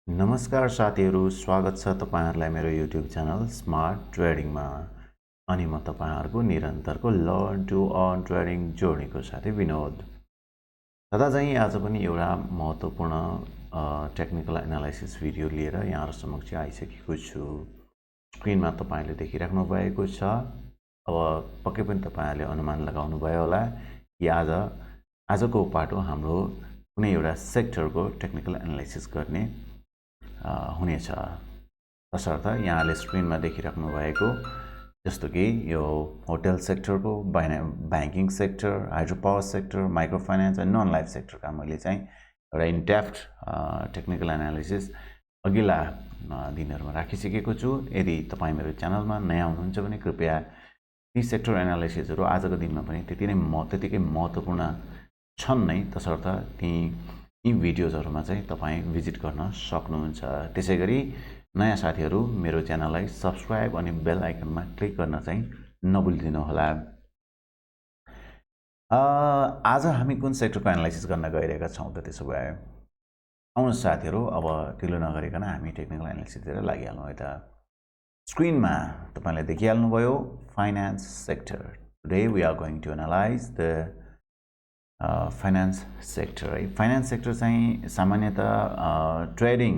नमस्कार साथीहरु, स्वागत छ तपाईहरुलाई मेरो YouTube च्यानल स्मार्ट ट्रेडिङमा। अनि म तपाईहरुको निरन्तरको लर्न टु अर्न ट्रेडिङ जोर्नीको साथी विनोद। सदा चाहिँ आज पनि एउटा महत्त्वपूर्ण टेक्निकल एनालाइसिस भिडियो लिएर यहाँहरु समक्ष आइसकेको छु। स्क्रिनमा तपाईले देखिराख्नु भएको छ। अब पक्कै पनि तपाईहरुले अनुमान लगाउनु भयो होला कि आजको पाटो हाम्रो कुनै एउटा सेक्टरको टेक्निकल एनालाइसिस गर्ने हुनेछ। तसर्थ यहाँले स्क्रिनमा देखिराख्नु भएको जस्तो कि यो होटल सेक्टरको, banking sector, hydro power sector, micro finance and non life सेक्टरका मैले चाहिँ एउटा इन डेप्थ टेक्निकल एनालिसिस अघिल्ला दिनहरुमा राखिसकेको छु। यदि तपाई मेरो च्यानलमा नयाँ हुनुहुन्छ भने कृपया ती सेक्टर एनालिसिसहरु आजको दिनमा पनि त्यतिकै महत्त्वपूर्ण छन् नै। तसर्थ यी भिडियोजहरुमा चाहिँ तपाई भिजिट गर्न सक्नुहुन्छ। त्यसैगरी नयाँ साथीहरु मेरो च्यानललाई सब्स्क्राइब अनि बेल आइकनमा क्लिक गर्न चाहिँ नभुलिदिनु होला। आज हामी कुन सेक्टरको एनालाइसिस गर्न गइरहेका छौं त त्यसो भए आउनुहोस् साथीहरु, अब ढिलो नगरिकन हामी टेक्निकल एनालाइसिसतिर लागिहालौं है त। स्क्रिनमा तपाईले देखिहाल्नु भयो finance sector. Today we are going to analyze the finance sector है। फाइनान्स सेक्टर चाहिँ सामान्यतः ट्रेडिङ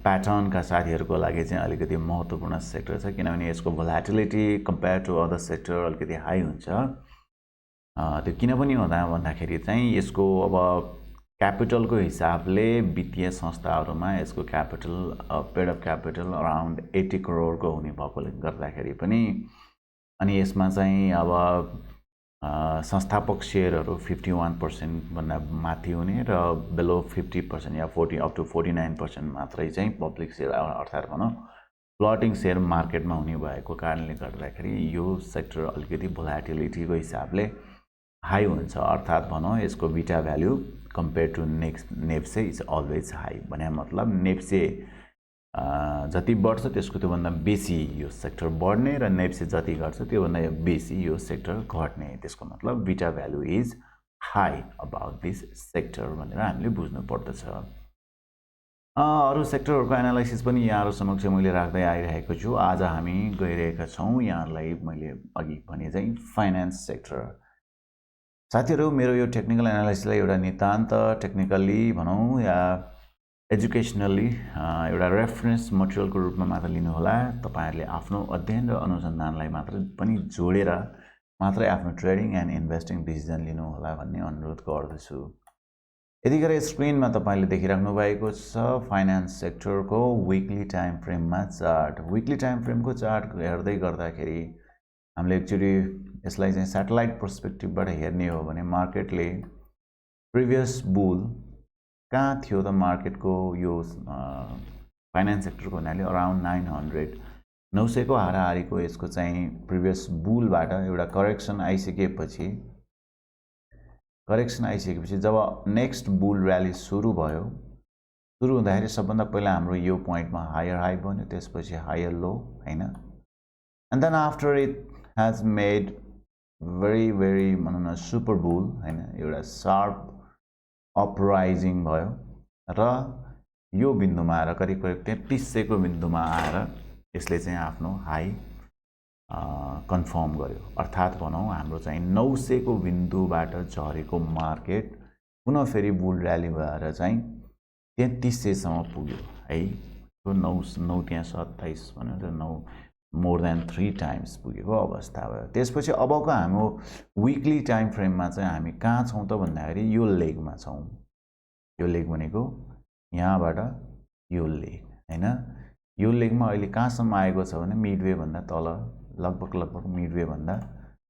प्याटर्न का साथीहरुको लागि चाहिँ अलिकति महत्त्वपूर्ण सेक्टर छ, किनभने यसको volatility compare to other sector अलिकति हाई हुन्छ। त्यो किन पनि भन्दाखेरि चाहिँ यसको अब क्यापिटलको हिसाबले वित्तीय संस्थाहरुमा यसको capital paid of capital around 80 करोडको हुने भएकोले गर्दाखेरि पनि अनि यसमा चाहिँ अब संस्थापक शेयरहरु 51% भन्दा माथि हुने र बिलो 50% या 40 अप टु 49% मात्रै चाहिँ पब्लिक शेयर अर्थात् भनौं फ्लोटिङ शेयर मार्केटमा हुने भएको कारणले गर्दाखेरि यो सेक्टर अलिकति भोलाटिलिटीको हिसाबले हाई हुन्छ। अर्थात् भनौं यसको beta value compare to NEPSE is always high. भने मतलब नेप्से जति बढ्छ त्यसको त्यो भन्दा बेसी यो सेक्टर बढ्ने र नेप्से जति घट्छ त्यो भन्दा बेसी यो सेक्टर घट्ने। त्यसको मतलब beta value is high about this sector भनेर हामीले बुझ्नु पर्दछ। अरु सेक्टरहरुको एनालाइसिस पनि यहाँहरु समक्ष मैले राख्दै आइरहेको छु। आज हामी गइरहेका छौं यहाँलाई मैले अघि भने चाहिँ फाइनान्स सेक्टर। साथीहरु, मेरो यो टेक्निकल एनालाइसिसलाई एउटा नितान्त टेक्निकली भनौं या एजुकेशनली एउटा रेफरेन्स मटेरियलको रूपमा मात्र लिनु होला। तपाईहरुले आफ्नो अध्ययन र अनुसन्धानलाई मात्र पनि जोडेर मात्रै आफ्नो ट्रेडिङ एन्ड इन्भेस्टिङ डिसिजन लिनु होला भन्ने अनुरोध गर्दछु। यतिखेर स्क्रिनमा तपाईले देखिराख्नु भएको छ फाइनान्स सेक्टरको वीकली टाइम फ्रेममा चार्ट। वीकली टाइम फ्रेमको चार्ट हेर्दै गर्दाखेरि हामीले एक्चुअली यसलाई चाहिँ सैटेलाइट पर्सपेक्टिभबाट हेर्ने हो भने मार्केटले प्रिभियस बुल कहाँ थियो त मार्केटको यो फाइनान्स सेक्टरको हुनाले अराउन्ड 900 को हाराहारीको यसको चाहिँ प्रिभियस बुलबाट एउटा करेक्सन आइसकेपछि जब नेक्स्ट बुल र्याली सुरु हुँदाखेरि सबभन्दा पहिला हाम्रो यो पोइन्टमा हायर हाई बन्यो, त्यसपछि हायर लो हैन। And then after it has made very भनौं न सुपर बुल हैन, एउटा शार्प अपराइजिङ भयो र यो बिन्दुमा आएर करिब 3300 को बिन्दुमा आएर यसले चाहिँ आफ्नो हाई कन्फर्म गर्यो। अर्थात् भनौं हाम्रो चाहिँ 900 को बिन्दुबाट झरेको मार्केट पुनः फेरि बुल र्याली भएर चाहिँ 3300 सम्म पुग्यो है। त्यो 9 त्यहाँ 27 भनेर 9 मोर देन 3 टाइम्स पुगेको अवस्था भयो। त्यसपछि अबको हाम्रो वीकली टाइम फ्रेममा चाहिँ हामी कहाँ छौं त भन्दाखेरि यो लेगमा छौं। यो लेग भनेको यहाँबाट यो लेग हैन। यो लेगमा अहिले कहाँसम्म आएको छ भने मिडवे भन्दा तल, लगभग मिडवे भन्दा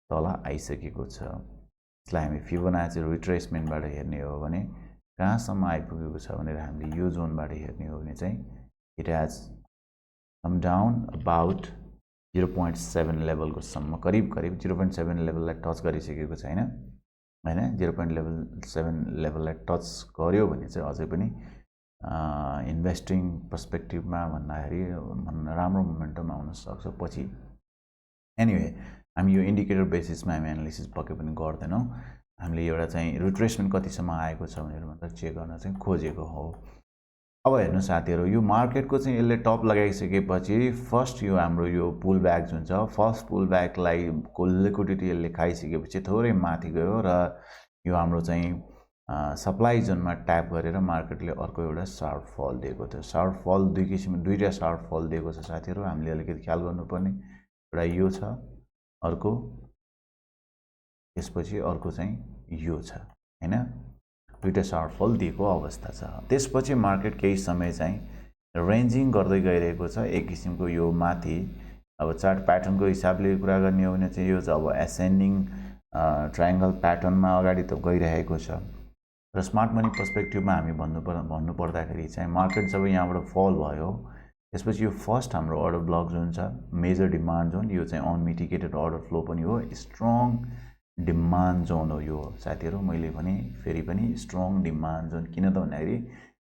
तल आइसकेको छ। यसलाई हामी फिबोनाची रिट्रेसमेन्टबाट हेर्ने हो भने कहाँसम्म आइपुगेको छ भनेर हामीले यो जोनबाट हेर्ने हो भने चाहिँ it has come down about 0.7 लेभलको सम्म, करिब 0.7 लेभललाई टच गरिसकेको छैन हैन। 0.7 लेभललाई टच गर्यो भने चाहिँ अझै पनि इन्भेस्टिङ पर्सपेक्टिभमा भन्दाखेरि राम्रो मोमेन्टम आउन सक्छ पछि। एनीवे, हामी यो इन्डिकेटर बेसिसमा हामी एनालिसिस पक्कै पनि गर्दैनौं। हामीले एउटा चाहिँ रिट्रेसमेन्ट कतिसम्म आएको छ भनेर मात्र चेक गर्न चाहिँ खोजेको हो। अब हेर्नु साथीहरु यो मार्केटको चाहिँ यसले टप लगाइसकेपछि फर्स्ट यो हाम्रो यो पुल ब्याक जुन छ फर्स्ट पुल ब्याकलाई को लिक्विडिटी यसले खाइसकेपछि थोरै माथि गयो र यो हाम्रो चाहिँ सप्लाई जोनमा ट्याप गरेर मार्केटले अर्को एउटा शार्प फल दिएको थियो। शार्प फल दुईटा शार्प फल दिएको छ साथीहरु, हामीले अलिकति ख्याल गर्नुपर्ने एउटा यो छ, अर्को त्यसपछि अर्को चाहिँ यो छ हैन, दुईटा शार्प फल दिएको अवस्था छ। त्यसपछि मार्केट केही समय चाहिँ रेन्जिङ गर्दै गइरहेको छ एक किसिमको यो माथि। अब चार्ट प्याटर्नको हिसाबले कुरा गर्ने हो भने चाहिँ यो चाहिँ अब एसेन्डिङ ट्रायंगल प्याटर्नमा अगाडि त गइरहेको छ र स्मार्ट मनी पर्सपेक्टिभमा हामी भन्नु पर्दाखेरि चाहिँ मार्केट जब यहाँबाट फल भयो त्यसपछि यो फर्स्ट हाम्रो अर्डर ब्लक जुन छ मेजर डिमान्ड जोन, यो चाहिँ अनमिटिगेटेड अर्डर फ्लो पनि हो, स्ट्रङ डिमान्ड जोन हो यो साथीहरु। मैले भने फेरि पनि स्ट्रङ डिमान्ड जोन किन त भन्दाखेरि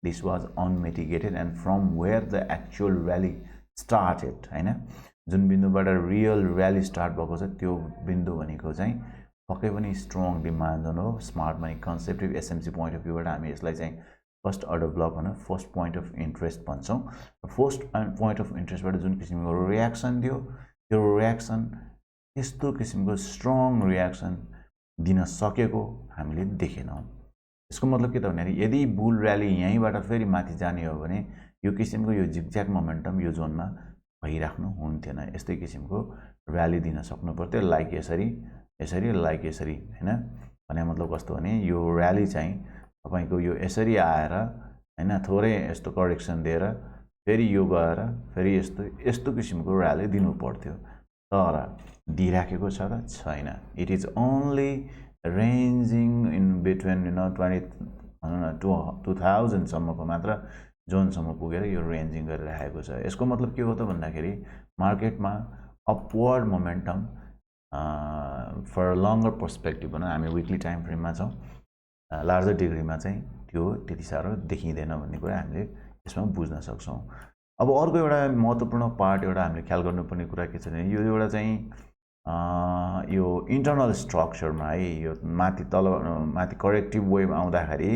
this was unmitigated and from where the actual rally started हैन, जुन बिन्दुबाट रियल र्याली स्टार्ट भएको छ त्यो बिन्दु भनेको चाहिँ पक्कै पनि स्ट्रङ डिमान्ड जोन हो। Smart money concept SMC point of भ्यूबाट हामी यसलाई चाहिँ फर्स्ट अर्डर ब्लक भनेर फर्स्ट पोइन्ट अफ इन्ट्रेस्ट भन्छौं। फर्स्ट पोइन्ट अफ इन्ट्रेस्टबाट जुन किसिमको रियाक्सन दियो त्यो रियाक्सन यस्तो किसिमको स्ट्रङ रियाक्सन दिन सकेको हामीले देखेनौं। यसको मतलब के त भन्दाखेरि यदि बुल र्याली यहीँबाट फेरि माथि जाने हो भने यो किसिमको यो जिगज्याग मोमेन्टम यो जोनमा भइराख्नु हुन्थेन, यस्तै किसिमको र्याली दिन सक्नु पर्थ्यो, लाइक यसरी यसरी लाइक यसरी हैन। भने मतलब कस्तो भने यो र्याली चाहिँ तपाईको यो यसरी आएर हैन थोरै यस्तो करेक्सन दिएर फेरि यो गएर फेरि यस्तो किसिमको र्याली दिनु पर्थ्यो, तर दिइराखेको छ र छैन। It is only ranging in between 2000 सम्मको मात्र जोनसम्म पुगेर यो रेन्जिङ गरिरहेको छ। यसको मतलब के हो त भन्दाखेरि मार्केटमा upward momentum for longer perspective भनौँ, हामी विकली टाइम फ्रेममा छौँ, लार्जर डिग्रीमा चाहिँ त्यो त्यति साह्रो देखिँदैन भन्ने कुरा हामीले यसमा बुझ्न सक्छौँ। अब अर्को एउटा महत्त्वपूर्ण पार्ट एउटा हामीले ख्याल गर्नुपर्ने कुरा के छ भने यो एउटा चाहिँ यो इन्टरनल स्ट्रक्चरमा है, यो माथि तल माथि करेक्टिभ वेभ आउँदाखेरि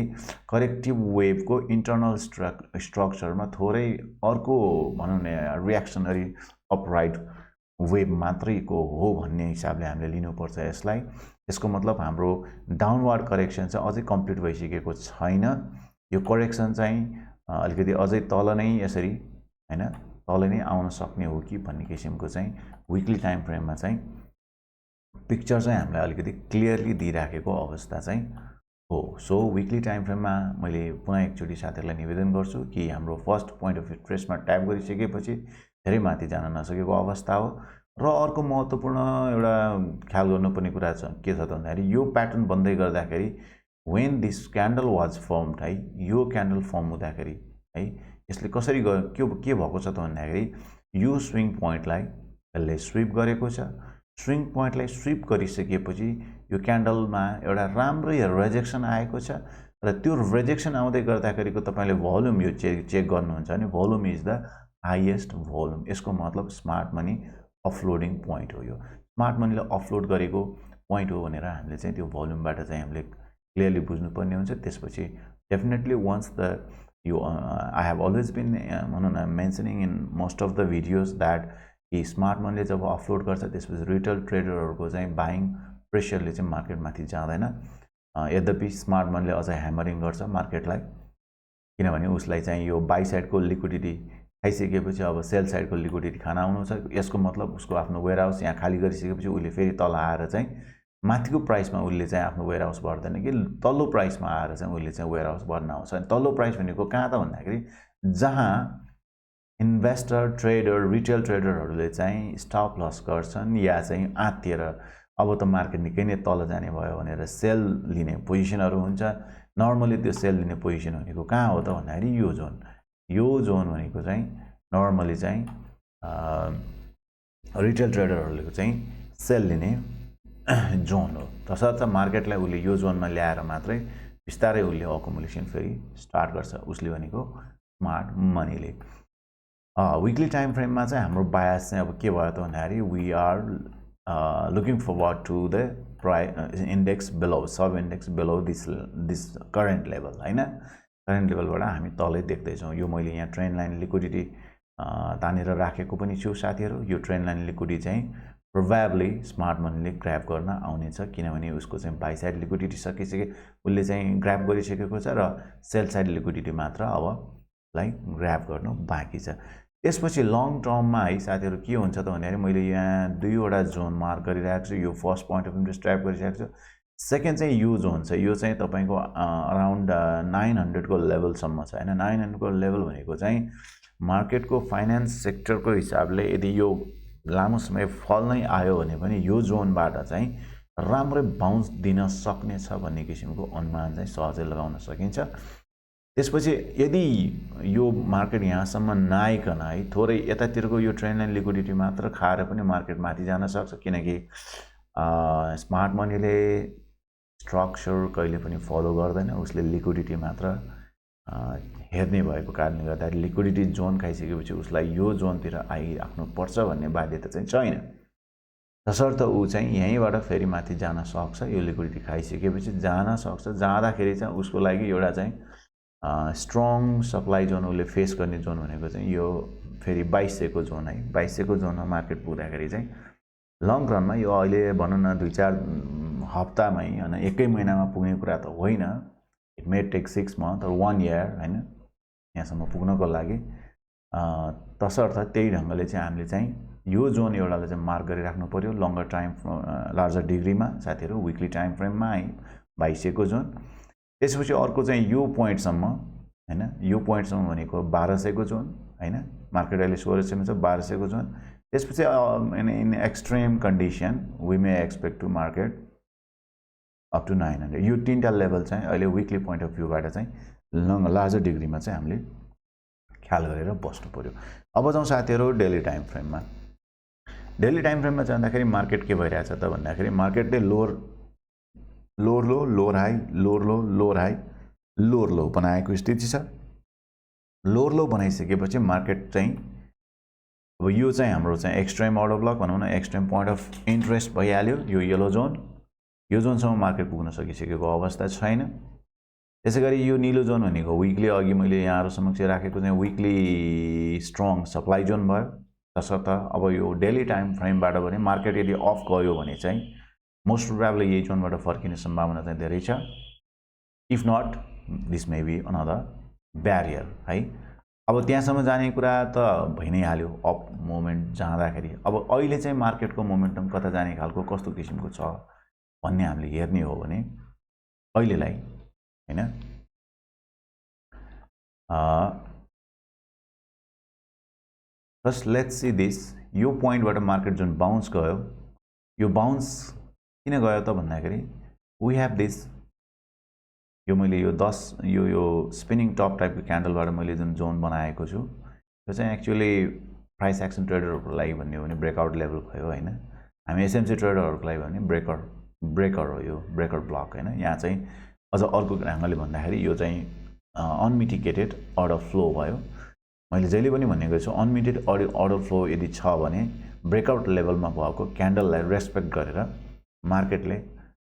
करेक्टिभ वेभको इन्टरनल स्ट्रक्चरमा थोरै अर्को भनौँ न रियाक्सनरी अपराइट वेभ मात्रैको हो भन्ने हिसाबले हामीले लिनुपर्छ यसलाई। यसको मतलब हाम्रो डाउनवर्ड करेक्सन चाहिँ अझै कम्प्लिट भइसकेको छैन, यो करेक्सन चाहिँ अलिकति अझै तल नै यसरी हैन तल नै आउन सक्ने हो कि भन्ने किसिमको चाहिँ विकली टाइम फ्रेममा चाहिँ पिक्चर चाहिँ हामीलाई अलिकति क्लियरली दिइराखेको अवस्था चाहिँ हो। सो विकली टाइम फ्रेममा मैले पुनः एकचोटि साथीहरुलाई निवेदन गर्छु कि हाम्रो फर्स्ट पोइन्ट अफ इन्ट्रेस्टमा ट्याप गरिसकेपछि धेरै माथि जान नसकेको अवस्था हो। र अर्को महत्त्वपूर्ण एउटा ख्याल गर्नुपर्ने कुरा छ के छ त भन्दाखेरि यो प्याटर्न बन्दै गर्दाखेरि when this candle was firmed है, यो क्यान्डल फर्म हुँदाखेरि है यसले कसरी के भएको छ त भन्दाखेरि यो स्विङ पोइन्टलाई यसले स्विप गरेको छ। स्विङ पोइन्टलाई स्विप गरिसकेपछि यो क्यान्डलमा एउटा राम्रै रिजेक्सन आएको छ र त्यो रिजेक्सन आउँदै गर्दाखेरिको तपाईले भोल्युम यो चेक गर्नुहुन्छ भने volume is the highest volume. यसको मतलब स्मार्ट मनी अफलोडिङ पोइन्ट हो। यो स्मार्ट मनीले अफलोड गरेको पोइन्ट हो भनेर हामीले चाहिँ त्यो भोल्युमबाट चाहिँ हामीले क्लियरली बुझ्नुपर्ने हुन्छ। त्यसपछि डेफिनेटली वन्स द यो आई हेभ अलवेज बिन भनौँ न mentioning in most of the videos that कि स्मार्ट मनीले जब अफलोड गर्छ त्यसपछि रिटेल ट्रेडरहरूको चाहिँ बाइङ प्रेसरले चाहिँ मार्केटमाथि जाँदैन। यद्यपि स्मार्ट मनीले अझै ह्यामरिङ गर्छ मार्केटलाई, किनभने उसलाई चाहिँ यो बाई साइडको लिक्विडिटी खाइसकेपछि अब सेल साइडको लिक्विडिटी खान आउनु छ। यसको मतलब उसको आफ्नो वेयरहाउस यहाँ खाली गरिसकेपछि उसले फेरि तल आएर चाहिँ माथिको प्राइसमा उसले चाहिँ आफ्नो वेयरहाउस भर्दैन कि तल्लो प्राइसमा आएर चाहिँ उसले चाहिँ वेयरहाउस भर्न आउँछ। तल्लो प्राइस भनेको कहाँ त भन्दाखेरि जहाँ इन्भेस्टर ट्रेडर रिटेल ट्रेडरहरूले चाहिँ स्टप लस गर्छन् या चाहिँ आत्तिएर अब त मार्केट निकै नै तल जाने भयो भनेर सेल लिने पोजिसनहरू हुन्छ। नर्मली त्यो सेल लिने पोजिसन भनेको कहाँ हो त भन्दाखेरि यो जोन भनेको चाहिँ नर्मली चाहिँ रिटेल ट्रेडरहरूको चाहिँ सेल लिने जोन हो। तसर्थ मार्केटलाई उसले यो जोनमा ल्याएर मात्रै बिस्तारै उसले अकुमुलेसन फेरि स्टार्ट गर्छ उसले भनेको स्मार्ट मनीले। विकली टाइम फ्रेममा चाहिँ हाम्रो बायस चाहिँ अब के भयो त भन्दाखेरि we are looking forward to the index below sub index below this current level हैन। करेन्ट लेभलबाट हामी तलै देख्दैछौँ। यो मैले यहाँ ट्रेन्ड लाइन लिक्विडिटी तानेर राखेको पनि छु साथीहरू। यो ट्रेन्ड लाइन लिक्विडिटी चाहिँ प्रोबेबली स्मार्ट मनीले ग्र्याब गर्न आउनेछ, किनभने उसको चाहिँ बाई साइड लिक्विडिटी सकिसके उसले चाहिँ ग्र्याब गरिसकेको छ र सेल साइड लिक्विडिटी मात्र अब लाई ग्र्याब गर्नु बाँकी छ। त्यसपछि लङ टर्ममा है साथीहरू के हुन्छ त भन्दाखेरि मैले यहाँ दुईवटा जोन मार्क गरिरहेको छु। यो first point of interest trap गरिरहेको छु। सेकेन्ड चाहिँ यो जोन छ, यो चाहिँ तपाईँको अराउन्ड 900 को लेभलसम्म छ होइन। 900 को लेभल भनेको चाहिँ मार्केटको फाइनेन्स सेक्टरको हिसाबले यदि यो लामो समय फल नै आयो भने पनि यो जोनबाट चाहिँ राम्रै बाउन्स दिन सक्नेछ भन्ने किसिमको अनुमान चाहिँ सहजै लगाउन सकिन्छ। त्यसपछि यदि यो मार्केट यहाँसम्म नआइकन है थोरै यतातिरको यो ट्रेन्ड लाइन लिक्विडिटी मात्र खाएर पनि मार्केट माथि जान सक्छ, किनकि स्मार्ट मनीले स्ट्रक्चर कहिले पनि फलो गर्दैन, उसले लिक्विडिटी मात्र हेर्ने भएको कारणले गर्दा लिक्विडिटी जोन खाइसकेपछि उसलाई यो जोनतिर आइराख्नु पर्छ भन्ने बाध्यता चाहिँ छैन। तसर्थ ऊ चाहिँ यहीँबाट फेरि माथि जान सक्छ। यो लिक्विडिटी खाइसकेपछि जान सक्छ। जाँदाखेरि चाहिँ उसको लागि एउटा चाहिँ स्ट्रङ सप्लाई जोन उसले फेस गर्ने जोन भनेको चाहिँ यो फेरि 2200 को जोन है। 2200 को जोनमा मार्केट पुग्दाखेरि चाहिँ लङ रनमा यो अहिले भनौँ न 2-4 हप्तामै होइन एकै महिनामा पुग्ने कुरा त होइन। It may take 6 months or 1 year होइन यहाँसम्म पुग्नको लागि। तसर्थ त्यही ढङ्गले चाहिँ हामीले चाहिँ यो जोन एउटालाई चाहिँ मार्क गरिराख्नु पर्यो लङ्गर टाइम लार्जर डिग्रीमा साथीहरू, विकली टाइम फ्रेममा है 2200 को जोन। त्यसपछि अर्को चाहिँ यो पोइन्टसम्म होइन, यो पोइन्टसम्म भनेको 1200 को जोन होइन। मार्केट अहिले 1600 छ, 1200 को जोन। त्यसपछि in extreme condition we may expect to market up to 900। यो तीनटा लेभल चाहिँ अहिले विकली पोइन्ट अफ भ्यूबाट चाहिँ लार्जर डिग्रीमा चाहिँ हामीले ख्याल गरेर बस्नु पर्यो। अब जाउँ साथीहरू डेली टाइम फ्रेममा। डेली टाइम फ्रेममा जाँदाखेरि मार्केट के भइरहेछ त भन्दाखेरि मार्केटले लोअर लो, लोअर हाई, लोअर लो, लोअर हाई, लोअर लो बनाएको स्थिति छ। लोअर लो बनाइसकेपछि मार्केट चाहिँ अब यो चाहिँ हाम्रो चाहिँ एक्सट्रिम अर्डर ब्लक भनौँ न, एक्सट्रिम पोइन्ट अफ इन्ट्रेस्ट भइहाल्यो यो येलो जोन। यो जोनसम्म मार्केट पुग्न सकिसकेको अवस्था छैन। त्यसैगरी यो नीलो जोन भनेको विकली अघि मैले यहाँहरु समक्ष राखेको चाहिँ विकली स्ट्रङ सप्लाई जोन भयो। तसर्थ अब यो डेली टाइम फ्रेमबाट भने मार्केट यदि अफ गयो भने चाहिँ मोस्ट प्रोबेबली यही जोनबाट फर्किने सम्भावना चाहिँ धेरै छ। If not this may be another barrier है। अब त्यहाँसम्म जाने कुरा त भइ नै हाल्यो अप मोमेन्ट जाँदाखेरि। अब अहिले चाहिँ मार्केटको मोमेन्टम कता जाने खालको कस्तो किसिमको छ भन्ने हामीले हेर्ने हो भने अहिलेलाई हैन फर्स्ट लेट्स सी दिस। यो पोइन्टबाट मार्केट जुन बाउन्स गयो, यो बाउन्स किन गयो त भन्दाखेरि वी हैव दिस, यो मैले यो 10 यो स्पिनिङ टप टाइपको क्यान्डलबाट मैले जुन जोन बनाएको छु यो चाहिँ एक्चुअली प्राइस एक्सन ट्रेडरहरुको लागि भन्ने हो भने ब्रेकआउट लेभल भयो हैन। हामी एसएमसी ट्रेडरहरुको लागि भने ब्रेकर हो, यो ब्रेकर ब्लक हैन। यहाँ चाहिँ अझ अर्को ढंगले भन्दाखेरि यो चाहिँ अनमिटिगेटेड अर्डर फ्लो भयो। मैले जहिले पनि भनेको छु अनमिटिगेटेड अर्डर फ्लो यदि छ भने ब्रेकआउट लेभलमा भएको क्यान्डललाई रेस्पेक्ट गरेर मार्केटले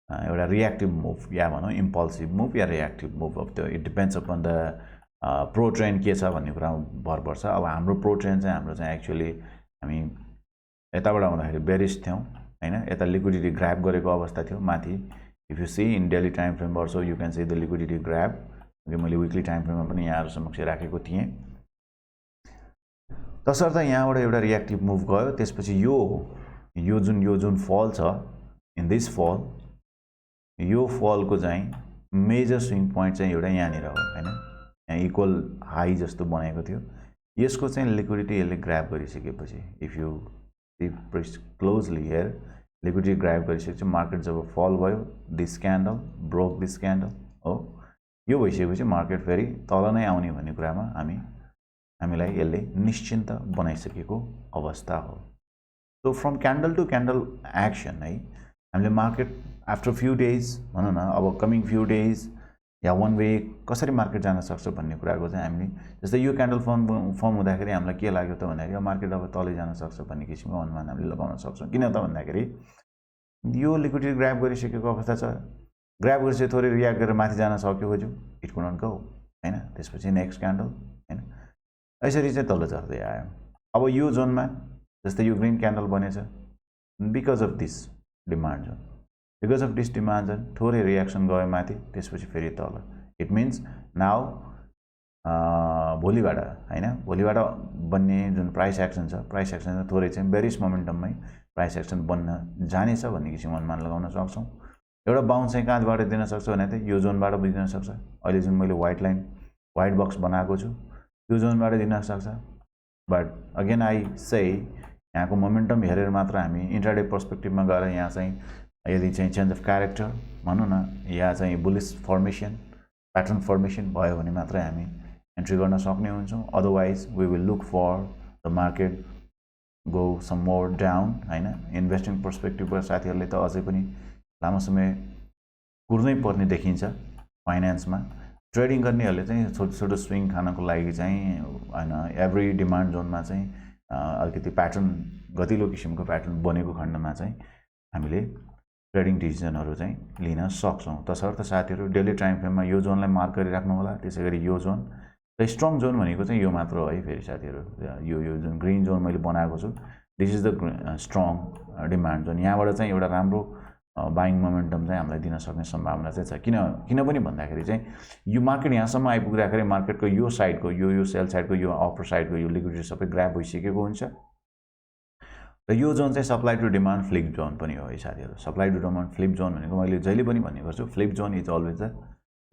एउटा रिएक्टिभ मुभ या भनौं इम्पल्सिभ मुभ या reactive move of the it depends upon the pro trend के छ भन्ने कुरामा भर पर्छ। अब हाम्रो प्रो ट्रेन्ड चाहिँ हाम्रो चाहिँ एक्चुअली हामी यताबाट आउँदाखेरि बेरिश थियौं हैन। यता लिक्विडिटी ग्र्याब गरेको अवस्था थियो माथि। If you see in daily time frame also you can see the liquidity grab. मैले विकली टाइम फ्रेममा पनि यहाँहरु समक्ष राखेको थिएँ। तसर्थ यहाँबाट एउटा रिएक्टिभ मुभ गयो। त्यसपछि यो जुन फल छ इन दिस फल, यो फलको चाहिँ मेजर स्विङ पोइन्ट चाहिँ एउटा यहाँनिर हो हैन। यहाँ इक्वल हाई जस्तो बनेको थियो। यसको चाहिँ लिक्विडिटी यसले ग्र्याब गरिसकेपछि if you see closely here liquidity grab गरिसकेपछि मार्केट जब फल भयो this candle broke this candle हो, यो भइसकेपछि मार्केट फेरि तल नै आउने भन्ने कुरामा हामीलाई यसले निश्चिन्त बनाइसकेको अवस्था हो। So from candle to candle action है हामीले मार्केट आफ्टर फ्यु डेज भनौं न अब कमिङ फ्यु डेज या 1 वीक कसरी मार्केट जान सक्छ भन्ने कुराको चाहिँ हामीले जस्तै यो क्यान्डल फर्म हुँदाखेरि हामीलाई के लाग्यो त भन्दाखेरि मार्केट अब तलै जान सक्छ भन्ने किसिमको अनुमान हामीले लगाउन सक्छौं। किन त भन्दाखेरि यो लिक्विडिटी ग्र्याब गरिसकेको अवस्था छ। ग्र्याब गरेपछि थोरै रियाक्ट गरेर माथि जान सक्यो हो जो इट कुड नट गो हैन, त्यसपछि नेक्स्ट क्यान्डल हैन, यसरी चाहिँ तल झर्दै आयो। अब यो जोनमा जस्तै यो ग्रीन क्यान्डल बनेछ because of this demand zone, because of this demand zone थोरै रियाक्सन गयो माथि, त्यसपछि फेरि तल। इट मिन्स नाउ भोलिबाट हैन, भोलिबाट बन्ने जुन प्राइस एक्सन छ, प्राइस एक्सन थोरै चाहिँ बेरिस मोमेन्टममै प्राइस एक्सन बन्न जानेछ भन्ने किसिमको अनुमान लगाउन सक्छौँ। एउटा बाउन्स चाहिँ कहाँबाट दिन सक्छ भने त यो जोनबाट पनि दिन सक्छ। अहिले जुन मैले व्हाइट बक्स बनाएको छु यो जोनबाट दिन सक्छ। बट अगेन आई से यहाँको मोमेन्टम हेरेर मात्र हामी इन्ट्राडे पर्सपेक्टिभमा गएर यहाँ चाहिँ यदि चाहिँ चेन्ज अफ क्यारेक्टर भनौँ न, यहाँ चाहिँ बुलिस फर्मेसन, प्याटर्न फर्मेसन भयो भने मात्रै हामी एन्ट्री गर्न सक्ने हुन्छौँ। Otherwise we will look for the market go some more down हैन। इन्भेस्टिङ पर्सपेक्टिभबाट साथीहरूले त अझै पनि लामो समय कुर्नै पर्ने देखिन्छ फाइनेन्समा। ट्रेडिङ गर्नेहरूले चाहिँ छोटो छोटो स्विङ खानको लागि चाहिँ हैन, एभ्री डिमान्ड जोनमा चाहिँ अलिकति प्याटर्न गतिलो किसिमको प्याटर्न बनेको खण्डमा चाहिँ हामीले ट्रेडिङ डिसिजनहरू चाहिँ लिन सक्छौँ। तसर्थ साथीहरू डेली टाइम फ्रेममा यो जोनलाई मार्क गरिराख्नु होला। त्यसै गरी यो जोन र स्ट्रङ जोन भनेको चाहिँ यो मात्र हो है। फेरि साथीहरू यो जुन ग्रिन जोन मैले बनाएको छु this is the strong demand John. यहाँबाट चाहिँ एउटा राम्रो बाइङ मोमेन्टम चाहिँ हामीलाई दिन सक्ने सम्भावना चाहिँ छ। किनभने भन्दाखेरि चाहिँ यो मार्केट यहाँसम्म आइपुग्दाखेरि मार्केटको यो साइडको यो सेल साइडको यो अप्पर साइडको यो लिक्विडिटी सबै ग्राब भइसकेको हुन्छ र यो जोन चाहिँ supply to demand flip zone पनि हो है साथीहरू। Supply to demand flip zone भनेको मैले जहिले पनि भन्ने गर्छु, flip zone is always a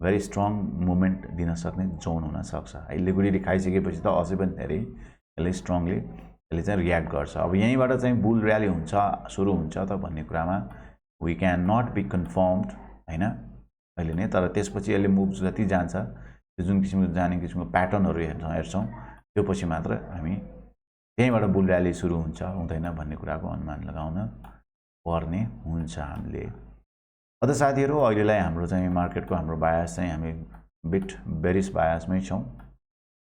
very strong movement दिन सक्ने जोन हुनसक्छ है। लिक्विडिटी खाइसकेपछि त अझै पनि धेरै यसले स्ट्रङली यसले चाहिँ रियाक्ट गर्छ। अब यहीँबाट चाहिँ बुल र्याली हुन्छ सुरु हुन्छ त भन्ने कुरामा we can not be confirmed हैन अहिले नै। तर त्यसपछि यसले मुभ जति जान्छ त्यो जुन किसिमको जाने किसिमको प्याटर्नहरू हेर्छौँ त्यो पछि मात्र हामी त्यहीँबाट बुल र्याली सुरु हुन्छ हुँदैन भन्ने कुराको अनुमान लगाउन पर्ने हुन्छ हामीले। अझ साथीहरू अहिलेलाई हाम्रो चाहिँ मार्केटको हाम्रो बायस चाहिँ हामी बिट बेरिस बायसमै छौँ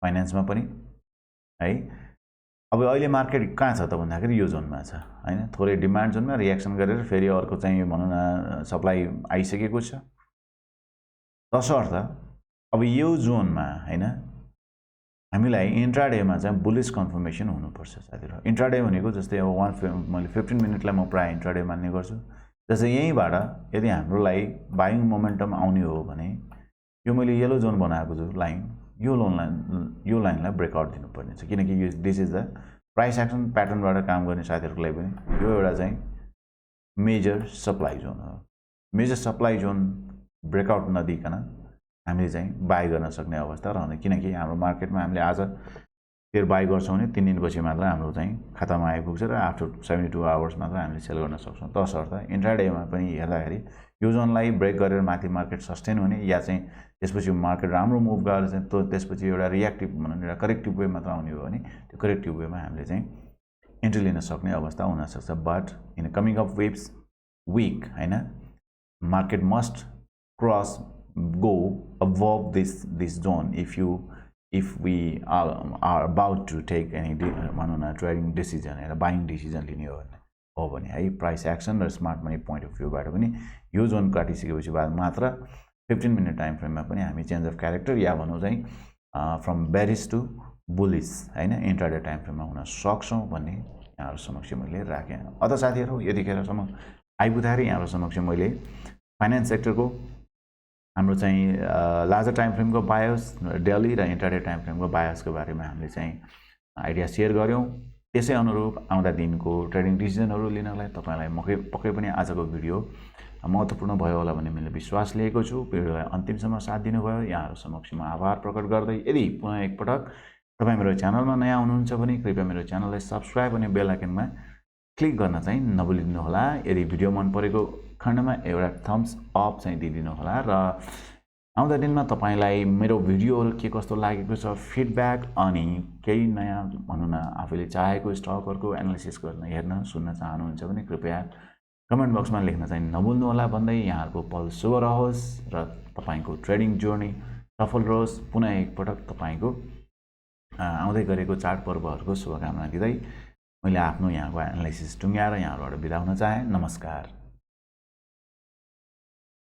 फाइनेन्समा पनि है। अब अहिले मार्केट कहाँ छ त भन्दाखेरि यो जोनमा छ हैन। थोरै डिमान्ड जोनमा रियाक्सन गरेर फेरि अर्को चाहिँ भनौँ न सप्लाई आइसकेको छ। तसर्थ अब यो जोनमा हैन हामीलाई इन्ट्राडेमा चाहिँ बुलिस कन्फर्मेसन हुनुपर्छ साथीहरू। इन्ट्राडे भनेको जस्तै अब मैले 15 मिनटलाई म प्रायः इन्ट्राडे मान्ने गर्छु। जस्तै यहीँबाट यदि हाम्रोलाई बाइङ मोमेन्टम आउने हो भने यो मैले येलो जोन बनाएको छु लाइन, यो लाइनलाई ब्रेकआउट दिनुपर्ने छ। किनकि यो this is the price action प्याटर्नबाट काम गर्ने साथीहरूको लागि पनि यो एउटा चाहिँ मेजर सप्लाई जोन हो। मेजर सप्लाई जोन ब्रेकआउट नदिकन हामीले चाहिँ बाई गर्न सक्ने अवस्था रहँदैन। किनकि हाम्रो मार्केटमा हामीले आज फेरि बाई गर्छौँ भने 3 दिनपछि मात्र हाम्रो चाहिँ खातामा आइपुग्छ र आफ्टर 72 आवर्स मात्र हामीले सेल गर्न सक्छौँ। तसर्थ इन्ट्राडेमा पनि हेर्दाखेरि यो जोनलाई ब्रेक गरेर माथि मार्केट सस्टेन हुने या चाहिँ त्यसपछि मार्केट राम्रो मुभ गरेर चाहिँ त्यसपछि एउटा रियाक्टिभ भनौँ एउटा करेक्टिभ वे मात्र आउने हो भने त्यो करेक्टिभ वेमा हामीले चाहिँ एन्ट्री लिन सक्ने अवस्था हुनसक्छ। But in coming of waves weak हैन, market must cross go above this zone if we are about to take any भनौँ न ट्रेडिङ डिसिजन या बाइङ डिसिजन लिने हो भने है। प्राइस एक्सन र स्मार्ट मनी पोइन्ट अफ भ्यूबाट पनि यो जोन काटिसकेपछि बाद मात्र 15 मिनट टाइम फ्रेममा पनि हामी चेन्ज अफ क्यारेक्टर या भनौँ चाहिँ फ्रम बेरिस टु बुलिस हैन इन्ट्राडे टाइम फ्रेममा हुन सक्छौँ भन्ने यहाँहरू समक्ष मैले राखेँ। अझ साथीहरू यतिखेरसम्म आइपुग्दाखेरि यहाँहरू समक्ष मैले फाइनेन्स सेक्टरको हाम्रो चाहिँ लार्जर टाइम फ्रेमको बायस डेली र इन्ट्राडे टाइम फ्रेमको बायसको बारेमा हामीले चाहिँ आइडिया सेयर गऱ्यौँ। त्यसै अनुरूप आउँदा दिनको ट्रेडिङ डिसिजनहरू लिनलाई तपाईँलाई पक्कै पनि आजको भिडियो महत्त्वपूर्ण भयो होला भन्ने मैले विश्वास लिएको छु। भिडियोलाई अन्तिमसम्म साथ दिनुभयो यहाँहरू समक्ष म आभार प्रकट गर्दै यदि पुनः एकपटक तपाईँ मेरो च्यानलमा नयाँ हुनुहुन्छ भने कृपया मेरो च्यानललाई सब्सक्राइब अनि बेल आइकनमा क्लिक गर्न चाहिँ नभुलिदिनु होला। यदि भिडियो मन परेको खण्डमा एउटा थम्स अप चाहिँ दिइदिनु होला र आउँदा दिनमा तपाईलाई मेरो भिडियोहरू के कस्तो लागेको छ फिडब्याक अनि केही नयाँ भनौँ न आफूले चाहेको स्टकहरूको एनालिसिस गर्न हेर्न सुन्न चाहनुहुन्छ भने कृपया कमेन्ट बक्समा लेख्न चाहिँ नभुल्नु होला भन्दै यहाँहरूको पल शुभ रहोस् र तपाईको ट्रेडिङ जर्नी सफल रहोस्। पुनः एकपटक तपाईको आउँदै गरेको चाडपर्वहरूको शुभकामना दिँदै मैले आफ्नो यहाँको एनालिसिस टुङ्ग्याएर यहाँहरूबाट बिदा हुन चाहे। नमस्कार।